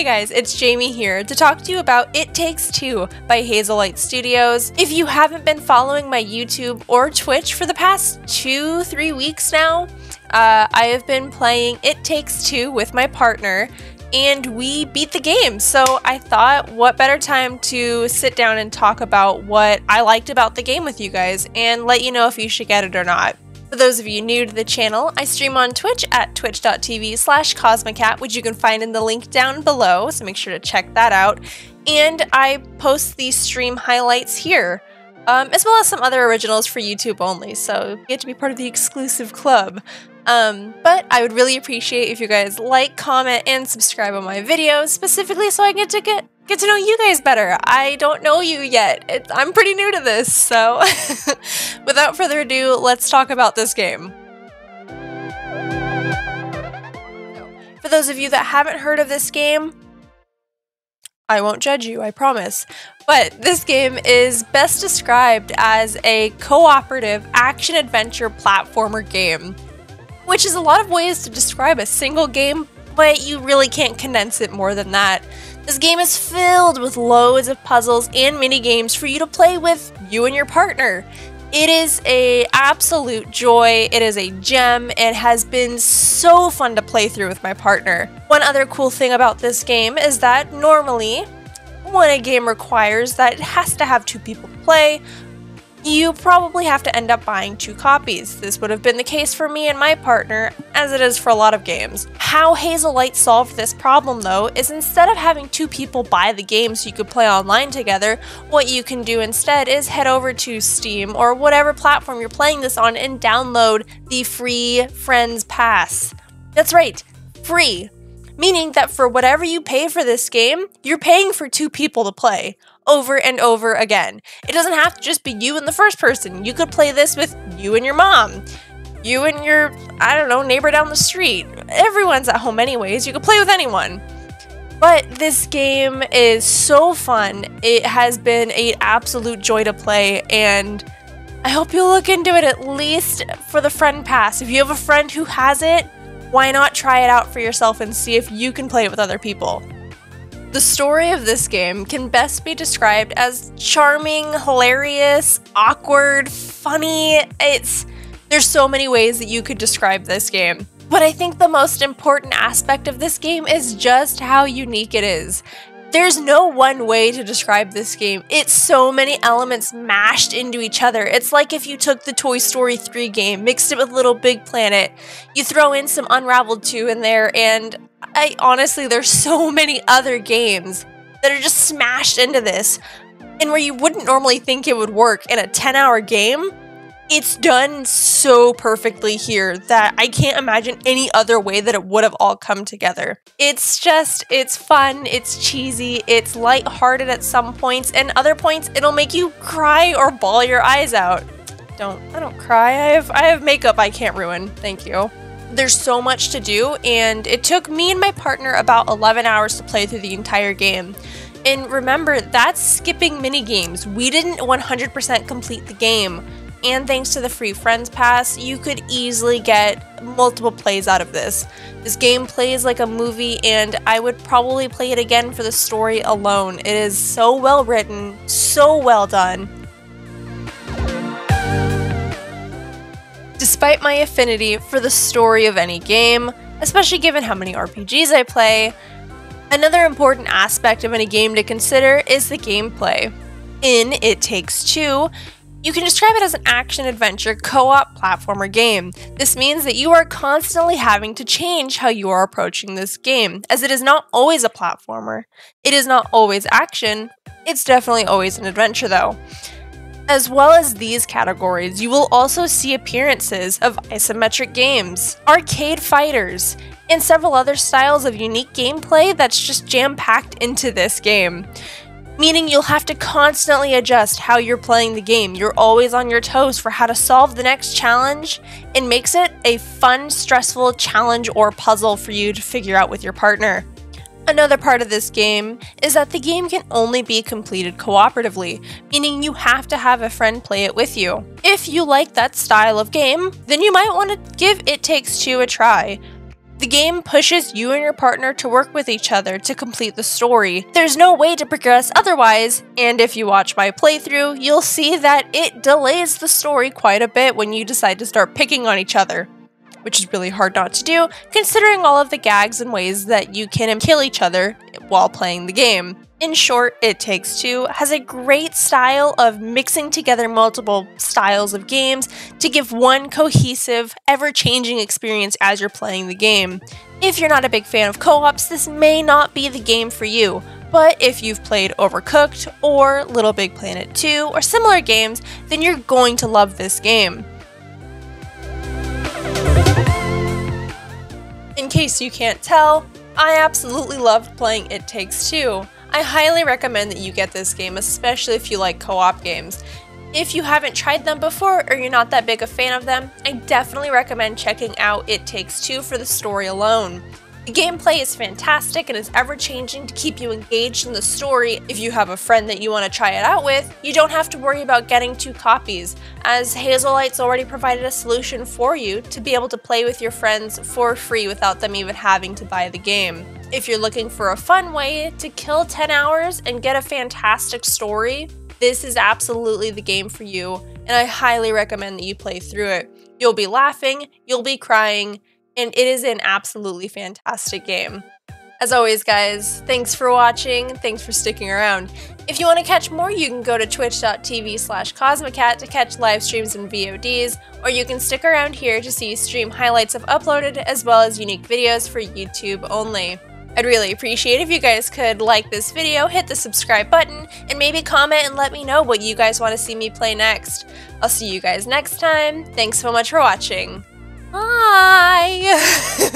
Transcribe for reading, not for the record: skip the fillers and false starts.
Hey guys, it's Jamie here to talk to you about It Takes Two by Hazelight Studios. If you haven't been following my YouTube or Twitch for the past 2-3 weeks now, I have been playing It Takes Two with my partner, and we beat the game. So I thought, what better time to sit down and talk about what I liked about the game with you guys and let you know if you should get it or not. For those of you new to the channel, I stream on Twitch at twitch.tv/Cosmikat, which you can find in the link down below, so make sure to check that out. And I post these stream highlights here, as well as some other originals for YouTube only, so you get to be part of the exclusive club. But I would really appreciate if you guys like, comment, and subscribe on my videos, specifically so I get to know you guys better. I don't know you yet. I'm pretty new to this, so without further ado, let's talk about this game. For those of you that haven't heard of this game, I won't judge you, I promise. But this game is best described as a cooperative action-adventure platformer game, which is a lot of ways to describe a single game, but you really can't condense it more than that. This game is filled with loads of puzzles and mini games for you to play with you and your partner. It is an absolute joy, it is a gem, and has been so fun to play through with my partner. One other cool thing about this game is that normally, when a game requires that it has to have 2 people to play, you probably have to end up buying 2 copies. This would have been the case for me and my partner, as it is for a lot of games. How Hazelight solved this problem though is instead of having 2 people buy the game so you could play online together, what you can do instead is head over to Steam or whatever platform you're playing this on and download the free Friends Pass. That's right, free. Meaning that for whatever you pay for this game, you're paying for 2 people to play over and over again. It doesn't have to just be you and the first person. You could play this with you and your mom, you and your, I don't know, neighbor down the street. Everyone's at home anyways. You could play with anyone. But this game is so fun. It has been an absolute joy to play, and I hope you'll look into it at least for the Friend Pass. If you have a friend who has it, why not try it out for yourself and see if you can play it with other people. The story of this game can best be described as charming, hilarious, awkward, funny. There's so many ways that you could describe this game. But I think the most important aspect of this game is just how unique it is. There's no one way to describe this game. It's so many elements mashed into each other. It's like if you took the Toy Story 3 game, mixed it with Little Big Planet, you throw in some Unraveled 2 in there, and honestly, there's so many other games that are just smashed into this, and where you wouldn't normally think it would work in a 10-hour game, it's done so perfectly here that I can't imagine any other way that it would have all come together. It's fun, it's cheesy, it's lighthearted at some points, and other points it'll make you cry or bawl your eyes out. I don't cry, I have makeup I can't ruin, thank you. There's so much to do, and it took me and my partner about 11 hours to play through the entire game. And remember, that's skipping mini games. We didn't 100% complete the game. And thanks to the free Friends Pass, you could easily get multiple plays out of this. This game plays like a movie, and I would probably play it again for the story alone. It is so well written, so well done. Despite my affinity for the story of any game, especially given how many RPGs I play, another important aspect of any game to consider is the gameplay. In It Takes Two, you can describe it as an action-adventure co-op platformer game. This means that you are constantly having to change how you are approaching this game, as it is not always a platformer. It is not always action, it's definitely always an adventure though. As well as these categories, you will also see appearances of isometric games, arcade fighters, and several other styles of unique gameplay that's just jam-packed into this game. Meaning you'll have to constantly adjust how you're playing the game. You're always on your toes for how to solve the next challenge, and makes it a fun, stressful challenge or puzzle for you to figure out with your partner. Another part of this game is that the game can only be completed cooperatively, meaning you have to have a friend play it with you. If you like that style of game, then you might want to give It Takes Two a try. The game pushes you and your partner to work with each other to complete the story. There's no way to progress otherwise, and if you watch my playthrough, you'll see that it delays the story quite a bit when you decide to start picking on each other, which is really hard not to do, considering all of the gags and ways that you can kill each other while playing the game. In short, It Takes Two has a great style of mixing together multiple styles of games to give one cohesive, ever-changing experience as you're playing the game. If you're not a big fan of co-ops, this may not be the game for you, but if you've played Overcooked or Little Big Planet 2 or similar games, then you're going to love this game. In case you can't tell, I absolutely loved playing It Takes Two. I highly recommend that you get this game, especially if you like co-op games. If you haven't tried them before or you're not that big a fan of them, I definitely recommend checking out It Takes Two for the story alone. The gameplay is fantastic and is ever-changing to keep you engaged in the story. If you have a friend that you want to try it out with, you don't have to worry about getting 2 copies, as Hazellight's already provided a solution for you to be able to play with your friends for free without them even having to buy the game. If you're looking for a fun way to kill 10 hours and get a fantastic story, this is absolutely the game for you, and I highly recommend that you play through it. You'll be laughing, you'll be crying, and it is an absolutely fantastic game. As always, guys, thanks for watching, thanks for sticking around. If you want to catch more, you can go to twitch.tv/Cosmikat to catch live streams and VODs, or you can stick around here to see stream highlights I've uploaded, as well as unique videos for YouTube only. I'd really appreciate if you guys could like this video, hit the subscribe button, and maybe comment and let me know what you guys want to see me play next. I'll see you guys next time. Thanks so much for watching. Bye!